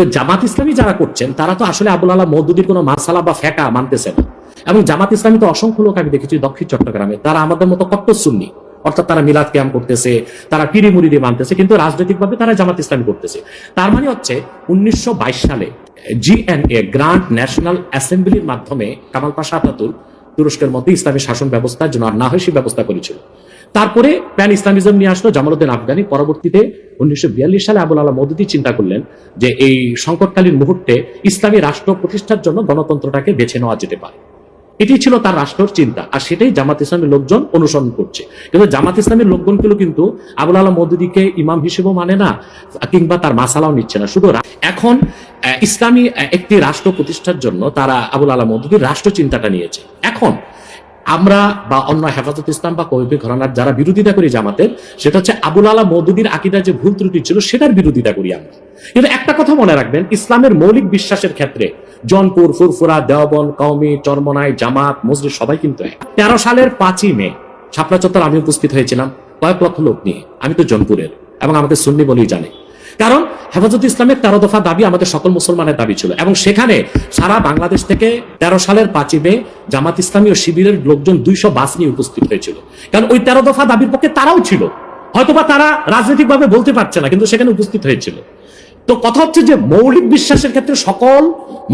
তো জামাত ইসলামী যারা করছেন তারা তো আসলে আবুল আলা মওদুদীর কোনো মাসালা বা ফেকা মানতেছে না। এবং জামাত ইসলামী তো অসংখ্য লোক আমি দেখেছি দক্ষিণ চট্টগ্রামে, তারা আমাদের মতো কট্টর সুন্নি, অর্থাৎ তারা মিলাদ কিয়াম করতেছে, তারা পিরি মুরিদি মানতেছে, কিন্তু রাজনৈতিকভাবে তারা জামাত ইসলামী করতেছে। তার মানে হচ্ছে 1922 সালে জিএনএ গ্র্যান্ড ন্যাশনাল অ্যাসেম্বলির মাধ্যমে কামাল পাশা আতাতুর্ক তুরস্কের মধ্যে ইসলামী শাসন ব্যবস্থার জন্য আর না হয় সেই ব্যবস্থা করেছিল। তারপরে প্যান ইসলামিজম নিয়ে আসলো জামালউদ্দিন আফগানি। পরবর্তীতে 1942 সালে আবুল আলা মওদুদী চিন্তা করলেন যে এই সংকটকালীন মুহূর্তে ইসলামী রাষ্ট্র প্রতিষ্ঠার জন্য গণতন্ত্রটাকে বেছে নেওয়া যেতে পারে। এটি ছিল তার রাষ্ট্রের চিন্তা, আর সেটাই জামাত ইসলামের লোকজন অনুসরণ করছে। কিন্তু জামাত ইসলামের লোকজনগুলো কিন্তু আবুল আলা মওদুদীকে ইমাম হিসেবেও মানে না, কিংবা তার মাসালাও নিচ্ছে না। শুধু এখন ইসলামী একটি রাষ্ট্র প্রতিষ্ঠার জন্য তারা আবুল আলা মওদুদীর রাষ্ট্র চিন্তাটা নিয়েছে। এখন আমরা বা অন্য হেফাজত ইসলাম বা কওমি ঘরানার যারা বিরোধিতা করি জামাতের, সেটা হচ্ছে আবুল আলা মওদুদীর আকীদার যে ভুল ত্রুটি ছিল সেটার বিরোধিতা করি আমরা। কিন্তু একটা কথা মনে রাখবেন, ইসলামের মৌলিক বিশ্বাসের ক্ষেত্রে জনপুর, ফুরফুরা, দেওবন্দ, কওমি, চরমনাই, জামাত, মসজিদ সবাই কিন্তু 13 সালের 5ই মে শাপলা চত্বর আমি উপস্থিত হয়েছিলাম কয়েক লক্ষ লোক নিয়ে। আমি তো জনপুরের এবং আমাকে সুন্নি বলেই জানে, কারণ হেফাজত ইসলামের 13 দফা দাবি আমাদের সকল মুসলমানের দাবি ছিল। এবং সেখানে সারা বাংলাদেশ থেকে 13 সালের 5ই মে জামাত ইসলামী ও শিবিরের লোকজন 200 বাস নিয়ে উপস্থিত হয়েছিল। কারণ ওই 13 দফা দাবির পক্ষে তারাও ছিল, হয়তোবা তারা রাজনৈতিকভাবে বলতে পারছে না, কিন্তু সেখানে উপস্থিত হয়েছিল। তো কথা হচ্ছে যে মৌলিক বিশ্বাসের ক্ষেত্রে সকল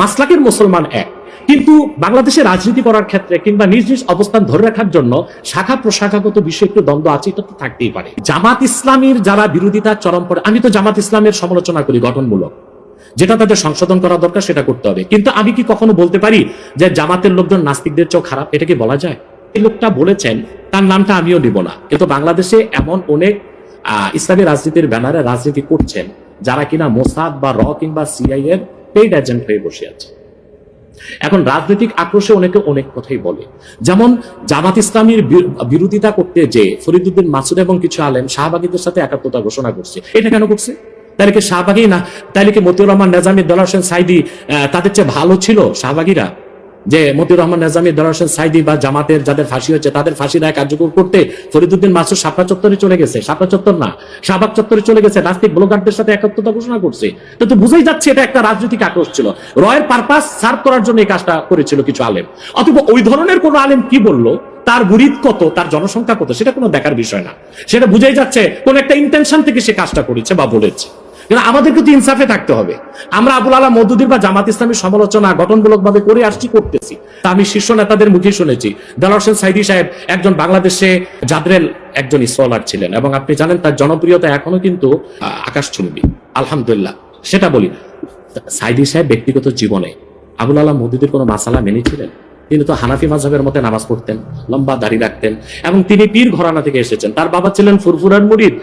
মাসলাকের মুসলমান এক, কিন্তু বাংলাদেশে রাজনীতি করার ক্ষেত্রে কিংবা নিজ নিজ অবস্থান ধরে রাখার জন্য শাখা প্রশাখাগত বিষয়ে একটু দ্বন্দ্ব আছে, এটা তো থাকতেই পারে। জামাত ইসলামীর যারা বিরোধিতা চরম পড়ে, আমি তো জামাত ইসলামের সমালোচনা করি গঠনমূলক, যেটা তাদের সংশোধন করা দরকার সেটা করতে হবে। কিন্তু আমি কি কখনো বলতে পারি যে জামাতের লোকজন নাস্তিকদের চেয়েও খারাপ? এটা কি বলা যায়? এই লোকটা বলেছেন, তার নামটা আমিও নিব না, কিন্তু বাংলাদেশে এমন অনেক ইসলামী রাজনীতির ব্যানারে রাজনীতি করছেন যারা কিনা মোসাদ বা র কিংবা সিআই এর পেইড এজেন্ট হয়ে বসে আছে। এখন রাজনৈতিক আক্রোশে অনেকে অনেক কথাই বলে, যেমন জামাত ইসলামীর বিরোধিতা করতে যে ফরিদউদ্দিন মাসুদ এবং কিছু আলেম শাহবাগীদের সাথে একাত্মতা ঘোষণা করছে। এটা কেন করছে? তাহলে কি শাহবাগী না, তাহলে কি মতিউর রহমান নেজামী, দেলোয়ার হোসেন সাইদি তাদের চেয়ে ভালো ছিল শাহবাগীরা? যে মতিউর রহমান নেজামী, দেলোয়ার হোসেন সাইদি বা জামাতের যাদের ফাঁসি হয়েছে তাদের ফাঁসি রায় কার্যকর করতে ফরিদউদ্দিন মাসুদ শাপলা চত্বরে চলে গেছে, শাপলা চত্বর না শাহবাগ চত্বরে চলে গেছে, নাস্তিক ব্লগারদের সাথে একাত্মতা ঘোষণা করছে। তো বুঝেই যাচ্ছে এটা একটা রাজনৈতিক আক্রোশ ছিল, রয়ের পারপাস সার্ভ করার জন্য এই কাজটা করেছিল কিছু আলেম। অথবা ওই ধরনের কোন আলেম কি বললো, তার মুরিদ কত, তার জনসংখ্যা কত, সেটা কোনো দেখার বিষয় না। সেটা বুঝেই যাচ্ছে কোন একটা ইন্টেনশন থেকে সে কাজটা করেছে বা বলেছে। কিন্তু আমাদেরকে তো ইনসাফে থাকতে হবে। আমরা আবুল আলা মওদুদীর বা জামাত ইসলামীর সমালোচনা গঠনমূলক ভাবে করে আসছি, করতেছি। তা আমি শীর্ষ নেতাদের মুখে শুনেছি, দেলোয়ার হোসেন সাইদি সাহেব একজন বাংলাদেশে জাদরেল একজন স্কলার ছিলেন, এবং আপনি জানেন তার জনপ্রিয়তা এখনো কিন্তু আকাশচুম্বী, আলহামদুলিল্লাহ। সেটা বলি, সাইদি সাহেব ব্যক্তিগত জীবনে আবুল আলা মওদুদীর কোনো মাসালা মেনেছিলেন? তিনি তো হানাফি মাযহাবের মতে নামাজ পড়তেন, লম্বা দাড়ি রাখতেন, এবং তিনি পীর ঘরানা থেকে এসেছেন। তার বাবা ছিলেন ফুরফুরার মুরিদ।